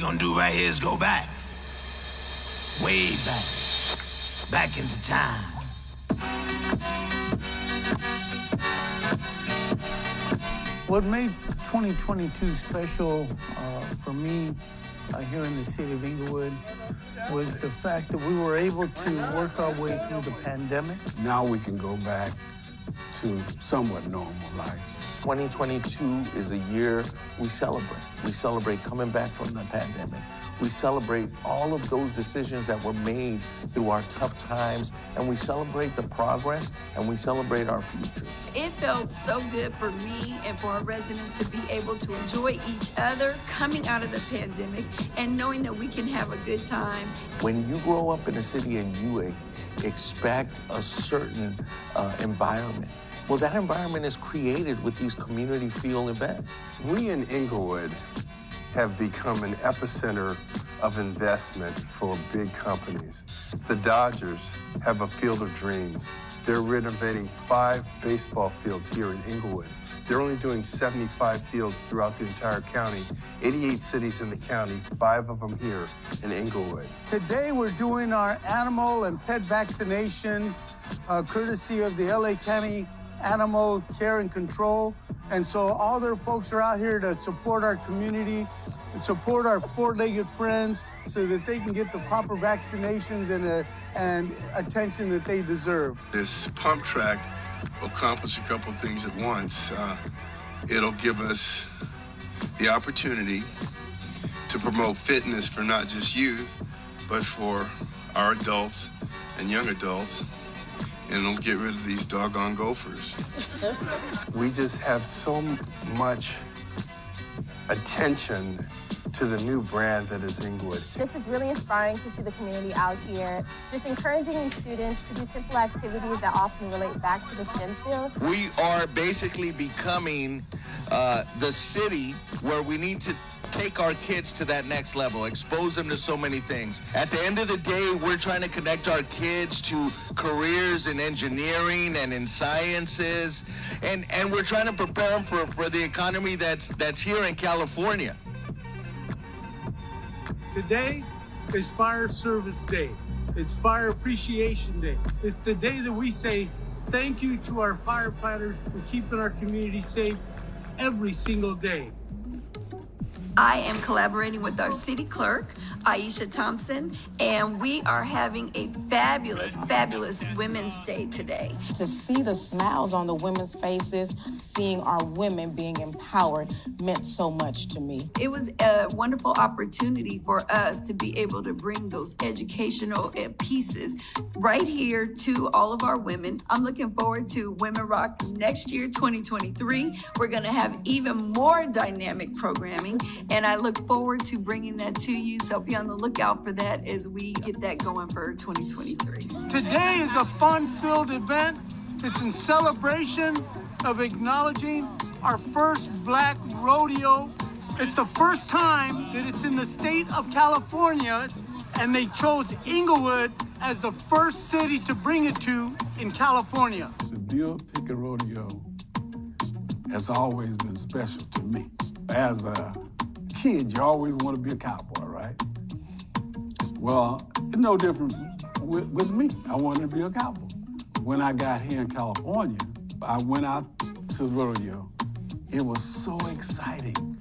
we're gonna do right here is go back. Way back. Back into time. What made 2022 special for me here in the city of Inglewood was the fact that we were able to work our way through the pandemic. Now we can go back to somewhat normal lives. 2022 is a year we celebrate. We celebrate coming back from the pandemic. We celebrate all of those decisions that were made through our tough times, and we celebrate the progress, and we celebrate our future. It felt so good for me and for our residents to be able to enjoy each other coming out of the pandemic and knowing that we can have a good time. When you grow up in a city and you expect a certain environment, well, that environment is created with these community feel events. We in Inglewood have become an epicenter of investment for big companies. The Dodgers have a field of dreams. They're renovating 5 baseball fields here in Inglewood. They're only doing 75 fields throughout the entire county, 88 cities in the county, 5 of them here in Inglewood. Today we're doing our animal and pet vaccinations courtesy of the LA County Animal Care and Control. And so all their folks are out here to support our community, support our four-legged friends so that they can get the proper vaccinations and attention that they deserve. This pump track will accomplish a couple things at once. It'll give us the opportunity to promote fitness for not just youth, but for our adults and young adults. And it'll get rid of these doggone gophers. We just have so much attention to the new brand that is Inglewood. It's just really inspiring to see the community out here, just encouraging these students to do simple activities that often relate back to the STEM field. We are basically becoming the city where we need to take our kids to that next level, expose them to so many things. At the end of the day, we're trying to connect our kids to careers in engineering and in sciences, and we're trying to prepare them for the economy that's here in California. Today is Fire Service Day. It's Fire Appreciation Day. It's the day that we say thank you to our firefighters for keeping our community safe every single day. I am collaborating with our city clerk, Aisha Thompson, and we are having a fabulous, fabulous Women's Day today. To see the smiles on the women's faces, seeing our women being empowered meant so much to me. It was a wonderful opportunity for us to be able to bring those educational pieces right here to all of our women. I'm looking forward to Women Rock next year, 2023. We're going to have even more dynamic programming, and I look forward to bringing that to you. So be on the lookout for that as we get that going for 2023. Today is a fun-filled event. It's in celebration of acknowledging our first Black rodeo. It's the first time that it's in the state of California, and they chose Inglewood as the first city to bring it to in California. The Bill Pickett Rodeo has always been special to me. As a kid, you always want to be a cowboy, right? Well, it's no different with me. I wanted to be a cowboy. When I got here in California, I went out to the rodeo. It was so exciting.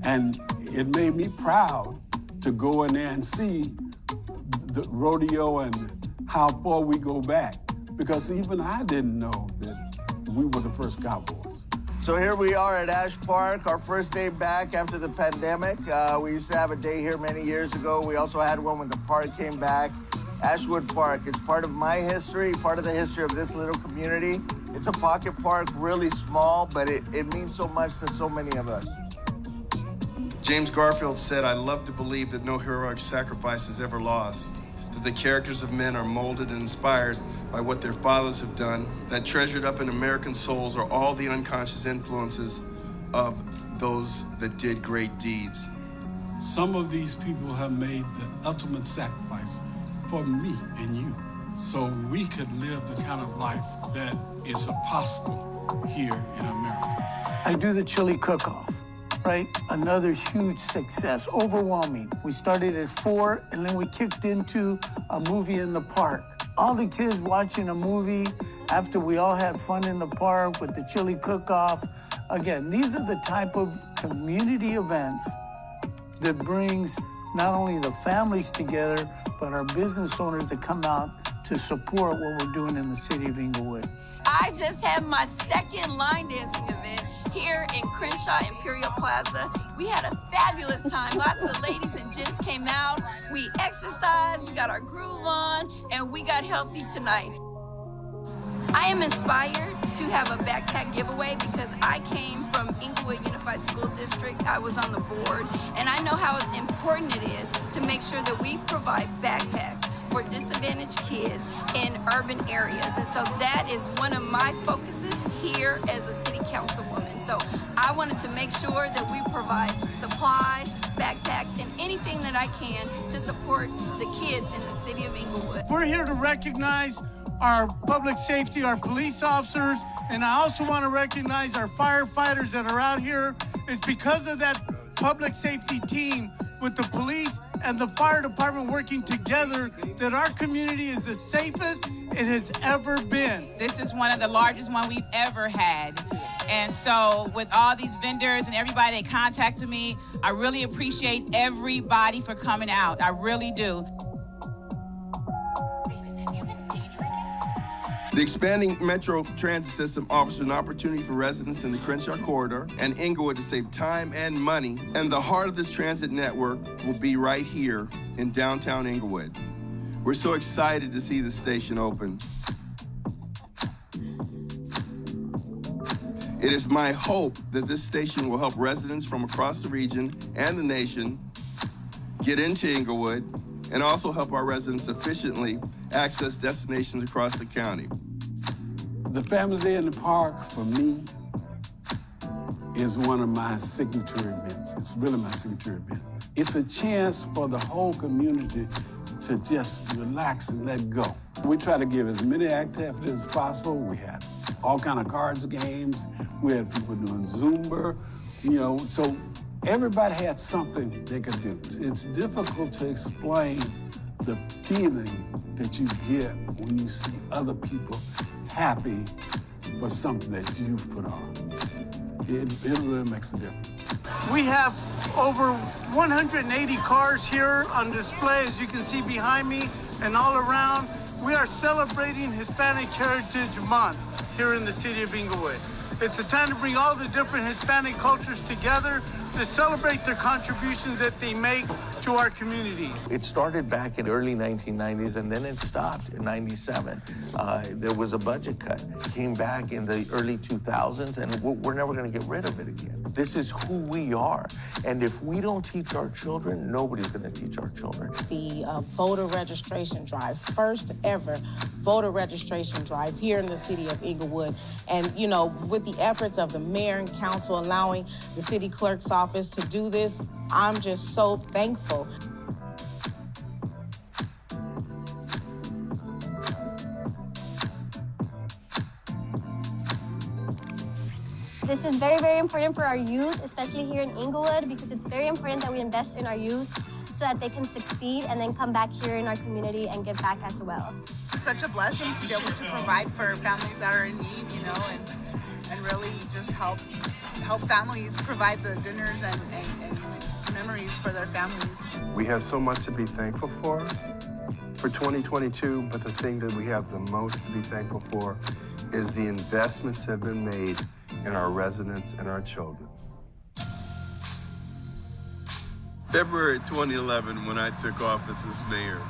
And it made me proud to go in there and see the rodeo and how far we go back. Because even I didn't know that we were the first cowboys. So here we are at Ash Park, our first day back after the pandemic. We used to have a day here many years ago. We also had one when the park came back. Ashwood Park, it's part of my history, part of the history of this little community. It's a pocket park, really small, but it means so much to so many of us. James Garfield said, "I love to believe that no heroic sacrifice is ever lost, that the characters of men are molded and inspired by what their fathers have done, that treasured up in American souls are all the unconscious influences of those that did great deeds." Some of these people have made the ultimate sacrifice for me and you, so we could live the kind of life that is possible here in America. I do the chili cook-off. right? Another huge success, overwhelming. We started at 4, and then we kicked into a movie in the park. All the kids watching a movie after we all had fun in the park with the chili cook-off. Again, these are the type of community events that brings not only the families together, but our business owners that come out to support what we're doing in the city of Inglewood. I just had my second line dancing event here in Crenshaw Imperial Plaza. We had a fabulous time. Lots of ladies and gents came out. We exercised, we got our groove on, and we got healthy tonight. I am inspired to have a backpack giveaway because I came from Inglewood Unified School District. I was on the board, and I know how important it is to make sure that we provide backpacks for disadvantaged kids in urban areas. And so that is one of my focuses here as a city councilwoman. So I wanted to make sure that we provide supplies, backpacks, and anything that I can to support the kids in the city of Inglewood. We're here to recognize our public safety, our police officers, and I also want to recognize our firefighters that are out here. It's because of that public safety team with the police and the fire department working together that our community is the safest it has ever been. This is one of the largest one we've ever had. And so with all these vendors and everybody that contacted me, I really appreciate everybody for coming out. I really do. The expanding Metro Transit system offers an opportunity for residents in the Crenshaw corridor and Inglewood to save time and money. And the heart of this transit network will be right here in downtown Inglewood. We're so excited to see the station open. It is my hope that this station will help residents from across the region and the nation get into Inglewood and also help our residents efficiently access destinations across the county. The Family Day in the Park, for me, is one of my signature events. It's really my signature event. It's a chance for the whole community to just relax and let go. We try to give as many activities as possible. We had all kind of cards games. We had people doing Zumba, so everybody had something they could do. It's difficult to explain the feeling that you get when you see other people happy for something that you've put on. It really makes a difference. We have over 180 cars here on display, as you can see behind me and all around. We are celebrating Hispanic Heritage Month here in the city of Inglewood. It's a time to bring all the different Hispanic cultures together to celebrate their contributions that they make to our communities. It started back in the early 1990s, and then it stopped in 97. There was a budget cut. Came back in the early 2000s, and we're never going to get rid of it again. This is who we are. And if we don't teach our children, nobody's going to teach our children. The voter registration drive, first ever voter registration drive here in the city of Inglewood. And, with the efforts of the mayor and council allowing the city clerk's office to do this, I'm just so thankful. This is very, very important for our youth, especially here in Inglewood, because it's very important that we invest in our youth so that they can succeed and then come back here in our community and give back as well. It's such a blessing to be able to provide for families that are in need, and really just help families provide the dinners and memories for their families. We have so much to be thankful for 2022, but the thing that we have the most to be thankful for is the investments that have been made in our residents and our children. February 2011, when I took office as mayor,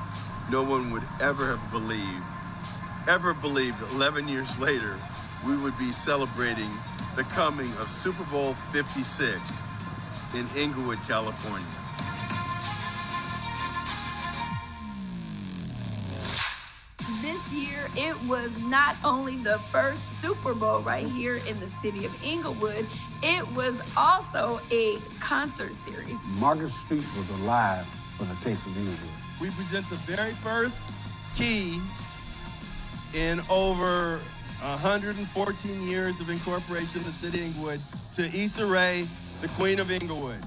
no one would ever have believed 11 years later, we would be celebrating the coming of Super Bowl 56 in Inglewood, California. This year, it was not only the first Super Bowl right here in the city of Inglewood, it was also a concert series. Market Street was alive for the Taste of Inglewood. We present the very first key in over 114 years of incorporation in the city of Inglewood to Issa Rae the Queen of Inglewood.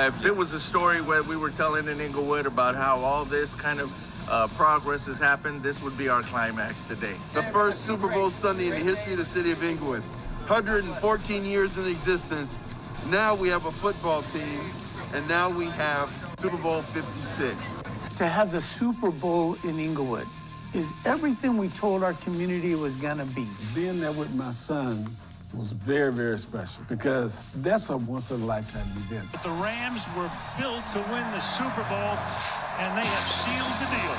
If it was a story where we were telling in Inglewood about how all this kind of progress has happened, this would be our climax today. The first Super Bowl Sunday in the history of the city of Inglewood. 114 years in existence. Now we have a football team, and now we have Super Bowl 56. To have the Super Bowl in Inglewood is everything we told our community it was gonna be. Being there with my son was very, very special because that's a once-in-a-lifetime event. But the Rams were built to win the Super Bowl, and they have sealed the deal.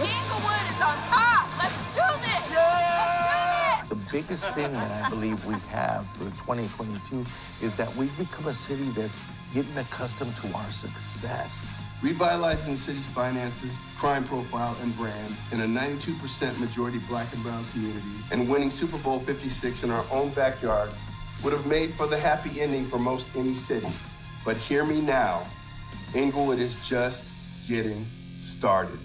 Inglewood is on top. Let's do this. Yeah! The biggest thing that I believe we have for 2022 is that we've become a city that's getting accustomed to our success. Revitalizing the city's finances, crime profile, and brand in a 92% majority black and brown community, and winning Super Bowl 56 in our own backyard would have made for the happy ending for most any city. But hear me now, Inglewood is just getting started.